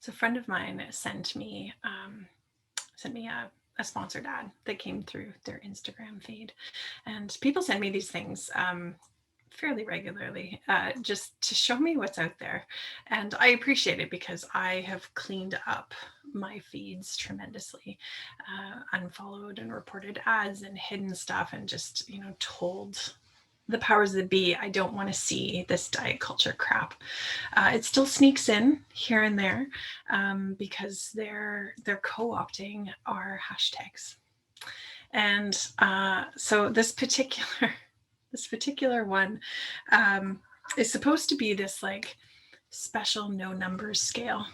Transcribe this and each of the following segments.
So a friend of mine sent me a sponsored ad that came through their Instagram feed, and people send me these things fairly regularly, just to show me what's out there. And I appreciate it because I have cleaned up my feeds tremendously, unfollowed and reported ads and hidden stuff, and just, told the powers that be, I don't want to see this diet culture crap. It still sneaks in here and there, because they're co-opting our hashtags. And so this particular one, is supposed to be this like special no numbers scale.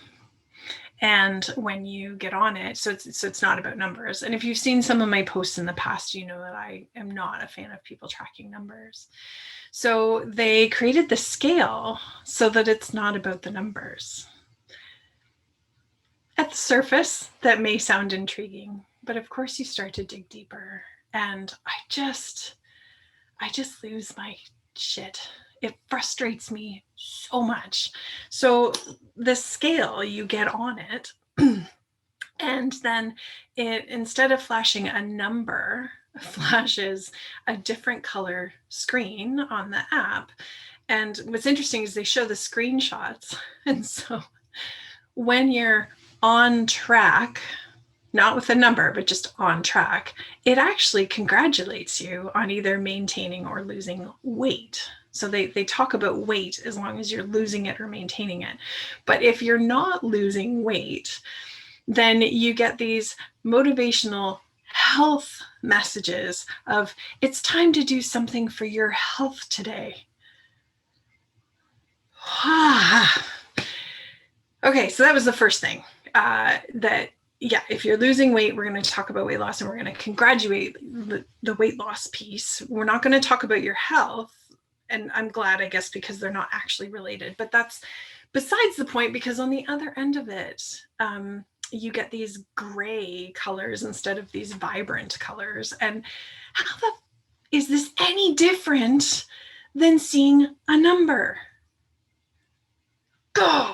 And when you get on it, so it's not about numbers. And if you've seen some of my posts in the past, you know that I am not a fan of people tracking numbers. So they created the scale so that it's not about the numbers. At the surface, that may sound intriguing, but of course you start to dig deeper, and I just lose my shit. It frustrates me so much. So the scale, you get on it, and then it, instead of flashing a number, flashes a different color screen on the app. And what's interesting is they show the screenshots. And so when you're on track, not with a number, but just on track, it actually congratulates you on either maintaining or losing weight. So they talk about weight as long as you're losing it or maintaining it. But if you're not losing weight, then you get these motivational health messages of, it's time to do something for your health today. Okay, so that was the first thing, that, yeah, if you're losing weight, we're going to talk about weight loss, and we're going to congratulate the weight loss piece. We're not going to talk about your health. And I'm glad, I guess, because they're not actually related. But that's besides the point, because on the other end of it, you get these gray colors instead of these vibrant colors. And how is this any different than seeing a number? Go!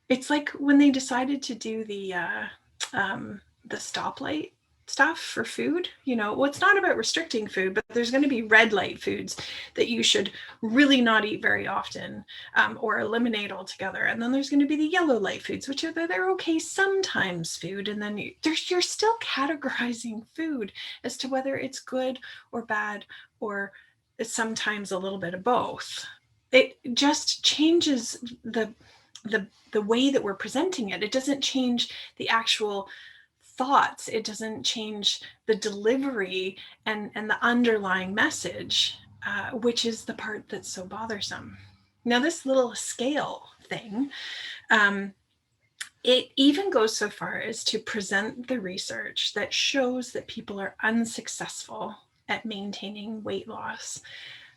It's like when they decided to do the stoplight stuff for food. Well, it's not about restricting food, but there's going to be red light foods that you should really not eat very often, or eliminate altogether. And then there's going to be the yellow light foods, which are they're okay sometimes food. And then you're still categorizing food as to whether it's good or bad, or sometimes a little bit of both. It just changes the way that we're presenting it. It doesn't change the actual thoughts. It doesn't change the delivery and the underlying message, which is the part that's so bothersome. Now, this little scale thing, it even goes so far as to present the research that shows that people are unsuccessful at maintaining weight loss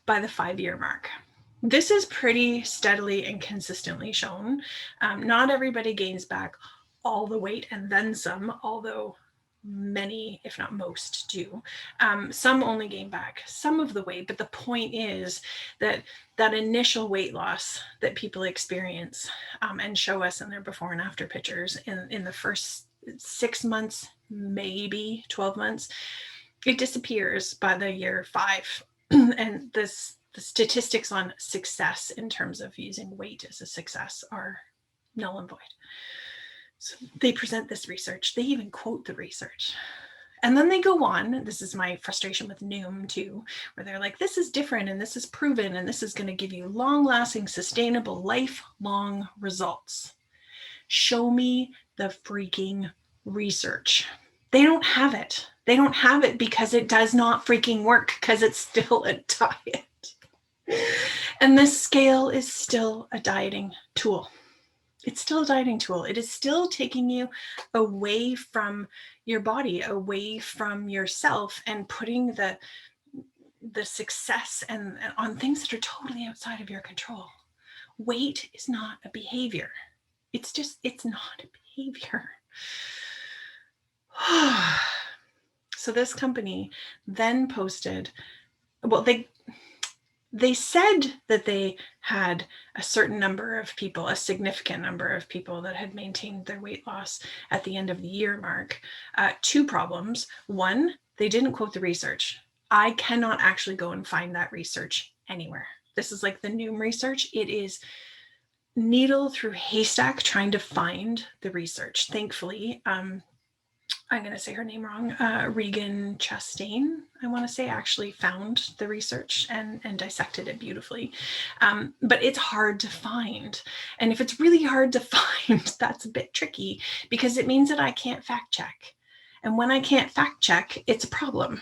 by the 5-year mark. This is pretty steadily and consistently shown. Not everybody gains back all the weight and then some, although many, if not most, do. Some only gain back some of the weight, but the point is that initial weight loss that people experience, and show us in their before and after pictures in the first 6 months, maybe 12 months, it disappears by the year 5. And the statistics on success in terms of using weight as a success are null and void. So they present this research. They even quote the research. And then they go on. This is my frustration with Noom too, where they're like, this is different and this is proven and this is going to give you long-lasting, sustainable, lifelong results. Show me the freaking research. They don't have it. They don't have it because it does not freaking work, because it's still a diet. And this scale is still a dieting tool. It's still a dieting tool. It is still taking you away from your body, away from yourself, and putting the success and on things that are totally outside of your control. Weight is not a behavior. It's not a behavior. So this company then posted, well, They said that they had a certain number of people, a significant number of people that had maintained their weight loss at the end of the year mark. Two problems. One, they didn't quote the research. I cannot actually go and find that research anywhere. This is like the Noom research. It is needle through haystack trying to find the research. Thankfully, I'm going to say her name wrong. Regan Chastain, I want to say, actually found the research and dissected it beautifully. But it's hard to find. And if it's really hard to find, that's a bit tricky because it means that I can't fact check. And when I can't fact check, it's a problem.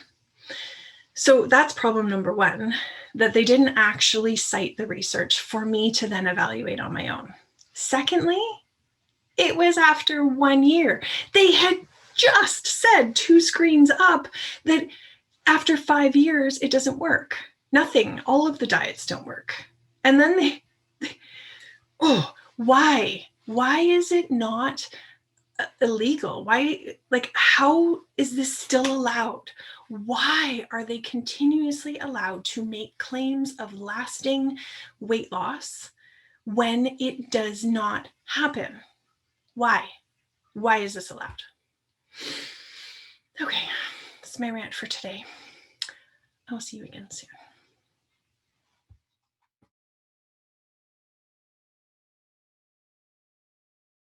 So that's problem number one, that they didn't actually cite the research for me to then evaluate on my own. Secondly, it was after 1 year. They had just said 2 screens up that after 5 years, it doesn't work. Nothing, all of the diets don't work. And then they why? Why is it not illegal? Why, like, how is this still allowed? Why are they continuously allowed to make claims of lasting weight loss when it does not happen? Why? Why is this allowed? Okay, that's my rant for today. I'll see you again soon.